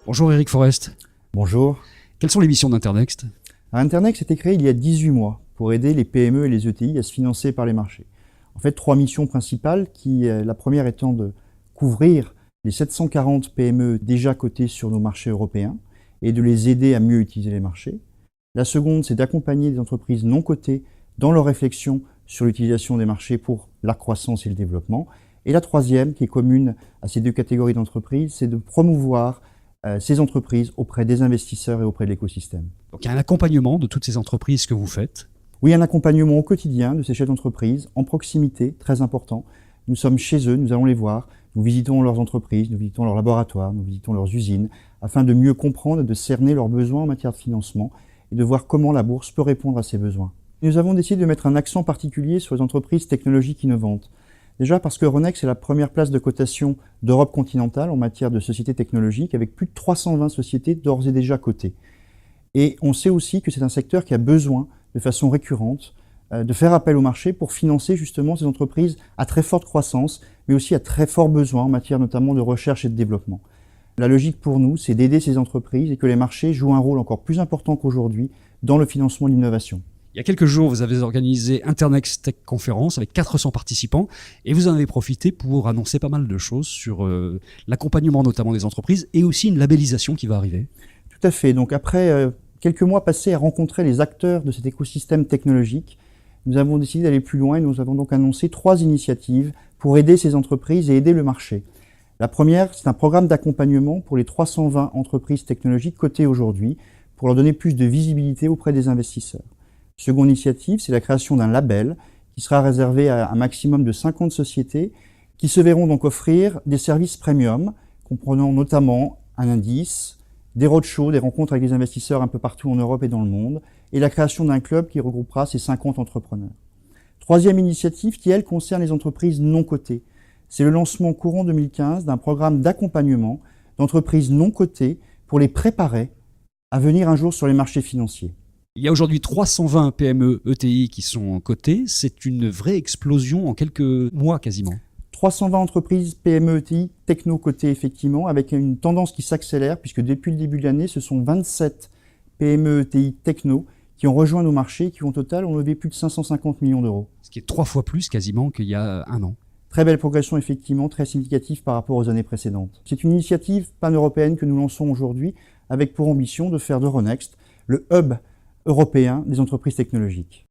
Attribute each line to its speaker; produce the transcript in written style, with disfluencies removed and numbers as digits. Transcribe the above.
Speaker 1: Bonjour Eric Forest.
Speaker 2: Bonjour.
Speaker 1: Quelles sont les missions d'Internext?
Speaker 2: Internext a été créé il y a 18 mois pour aider les PME et les ETI à se financer par les marchés. En fait, 3 missions principales, la première étant de couvrir les 740 PME déjà cotées sur nos marchés européens et de les aider à mieux utiliser les marchés. La seconde, c'est d'accompagner des entreprises non cotées dans leur réflexion sur l'utilisation des marchés pour la croissance et le développement. Et la troisième, qui est commune à ces deux catégories d'entreprises, c'est de promouvoir ces entreprises auprès des investisseurs et auprès de l'écosystème.
Speaker 1: Donc il y a un accompagnement de toutes ces entreprises que vous faites?
Speaker 2: Oui, un accompagnement au quotidien de ces chefs d'entreprise, en proximité, très important. Nous sommes chez eux, nous allons les voir, nous visitons leurs entreprises, nous visitons leurs laboratoires, nous visitons leurs usines, afin de mieux comprendre et de cerner leurs besoins en matière de financement et de voir comment la bourse peut répondre à ces besoins. Nous avons décidé de mettre un accent particulier sur les entreprises technologiques innovantes. Déjà parce que Euronext est la première place de cotation d'Europe continentale en matière de sociétés technologiques, avec plus de 320 sociétés d'ores et déjà cotées. Et on sait aussi que c'est un secteur qui a besoin, de façon récurrente, de faire appel au marché pour financer justement ces entreprises à très forte croissance, mais aussi à très fort besoin en matière notamment de recherche et de développement. La logique pour nous, c'est d'aider ces entreprises et que les marchés jouent un rôle encore plus important qu'aujourd'hui dans le financement de l'innovation.
Speaker 1: Il y a quelques jours, vous avez organisé Internext Tech Conference avec 400 participants et vous en avez profité pour annoncer pas mal de choses sur l'accompagnement notamment des entreprises et aussi une labellisation qui va arriver.
Speaker 2: Tout à fait. Donc après quelques mois passés à rencontrer les acteurs de cet écosystème technologique, nous avons décidé d'aller plus loin et nous avons donc annoncé 3 initiatives pour aider ces entreprises et aider le marché. La première, c'est un programme d'accompagnement pour les 320 entreprises technologiques cotées aujourd'hui pour leur donner plus de visibilité auprès des investisseurs. Seconde initiative, c'est la création d'un label qui sera réservé à un maximum de 50 sociétés qui se verront donc offrir des services premium, comprenant notamment un indice, des roadshows, des rencontres avec des investisseurs un peu partout en Europe et dans le monde, et la création d'un club qui regroupera ces 50 entrepreneurs. Troisième initiative qui, elle, concerne les entreprises non cotées. C'est le lancement courant 2015 d'un programme d'accompagnement d'entreprises non cotées pour les préparer à venir un jour sur les marchés financiers.
Speaker 1: Il y a aujourd'hui 320 PME ETI qui sont cotées. C'est une vraie explosion en quelques mois quasiment.
Speaker 2: 320 entreprises PME ETI techno-cotées effectivement, avec une tendance qui s'accélère puisque depuis le début de l'année, ce sont 27 PME ETI techno qui ont rejoint nos marchés et qui au total ont levé plus de 550 millions d'euros.
Speaker 1: Ce qui est 3 fois plus quasiment qu'il y a un an.
Speaker 2: Très belle progression effectivement, très significative par rapport aux années précédentes. C'est une initiative pan-européenne que nous lançons aujourd'hui avec pour ambition de faire d'Euronext le hub européen des entreprises technologiques.